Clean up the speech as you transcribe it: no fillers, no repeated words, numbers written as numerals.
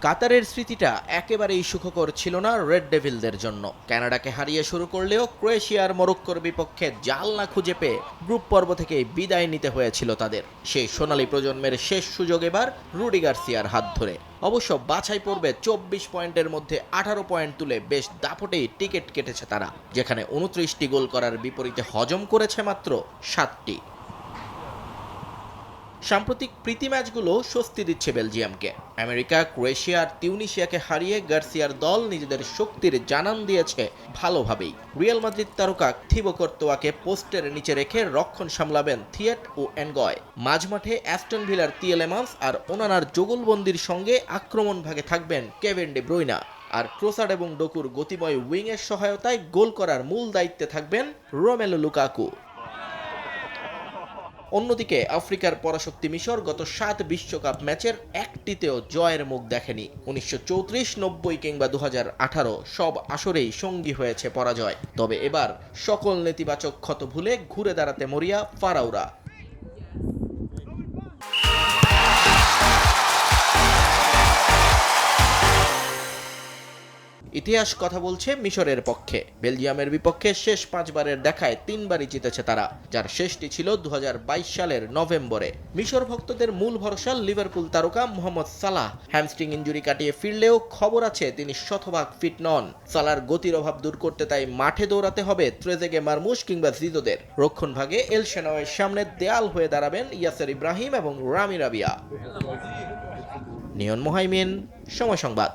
কাতারের স্মৃতিটা একেবারেই সুখকর ছিল না রেড ডেভিলদের জন্য। কানাডাকে হারিয়ে শুরু করলেও ক্রোয়েশিয়ার মরক্কোর বিপক্ষে জাল না খুঁজে পেয়ে গ্রুপ পর্ব থেকেই বিদায় নিতে হয়েছিল তাদের। সেই সোনালী প্রজন্মের শেষ সুযোগ এবার রুডি গার্সিয়ার হাত ধরে। অবশ্য বাছাই পর্বে 24 পয়েন্টের মধ্যে 18 পয়েন্ট তুলে বেশ দাপটেই টিকিট কেটেছে তারা, যেখানে 29টি গোল করার বিপরীতে হজম করেছে মাত্র 7টি। সাম্প্রতিক প্রীতি ম্যাচগুলো স্বস্তি দিচ্ছে বেলজিয়ামকে। আমেরিকা, ক্রোয়েশিয়া আর তিউনিশিয়াকে হারিয়ে গার্সিয়ার দল নিজেদের শক্তির জানান দিয়েছে ভালোভাবেই। রিয়াল মাদ্রিদ তারকা থিবো কর্তোয়াকে পোস্টের নিচে রেখে রক্ষণ সামলাবেন থিয়েট ও এনগয়। মাঝমাঠে অ্যাস্টন ভিলার তিয়েলেমান্স আর ওনানার জোগলবন্দির সঙ্গে আক্রমণ ভাগে থাকবেন কেভিন ডি ব্রুইনা। আর ট্রোসার্ড এবং ডোকুর গতিময় উইংয়ের সহায়তায় গোল করার মূল দায়িত্বে থাকবেন রোমেলু লুকাকু। অন্যদিকে আফ্রিকার পরাশক্তি মিশর গত 7 বিশ্বকাপ ম্যাচের একটিতেও জয়ের মুখ দেখেনি। 1934, 90 কিংবা 2018 সব আসরেই সঙ্গী হয়েছে পরাজয়। তবে এবার সকল নেতিবাচক ক্ষত ভুলে ঘুরে দাঁড়াতে মরিয়া ফারাওরা। ইতিহাস কথা বলছে মিশরের পক্ষে। বেলজিয়ামের বিপক্ষে শেষ 5 বারের দেখায় 3 বারই জিতেছে তারা, যার শেষটি ছিল 2022 সালের নভেম্বরে। মিশর ভক্তদের মূল ভরসা লিভারপুল তারকা মোহাম্মদ সালাহ। হ্যামস্ট্রিং ইনজুরি কাটিয়ে ফিরলেও খবর আছে তিনি শতভাগ ফিট নন। সালাহর গতির অভাব দূর করতে তাই মাঠে দৌড়াতে হবে ট্রেজেগে, মারমুশ কিংবা জিজোদের। রক্ষণ ভাগে এল শেনাওয়ের সামনে দেয়াল হয়ে দাঁড়াবেন ইয়াসের ইব্রাহিম এবং রামি রাবিয়া। নিয়ন মোহাইমিন, সময় সংবাদ।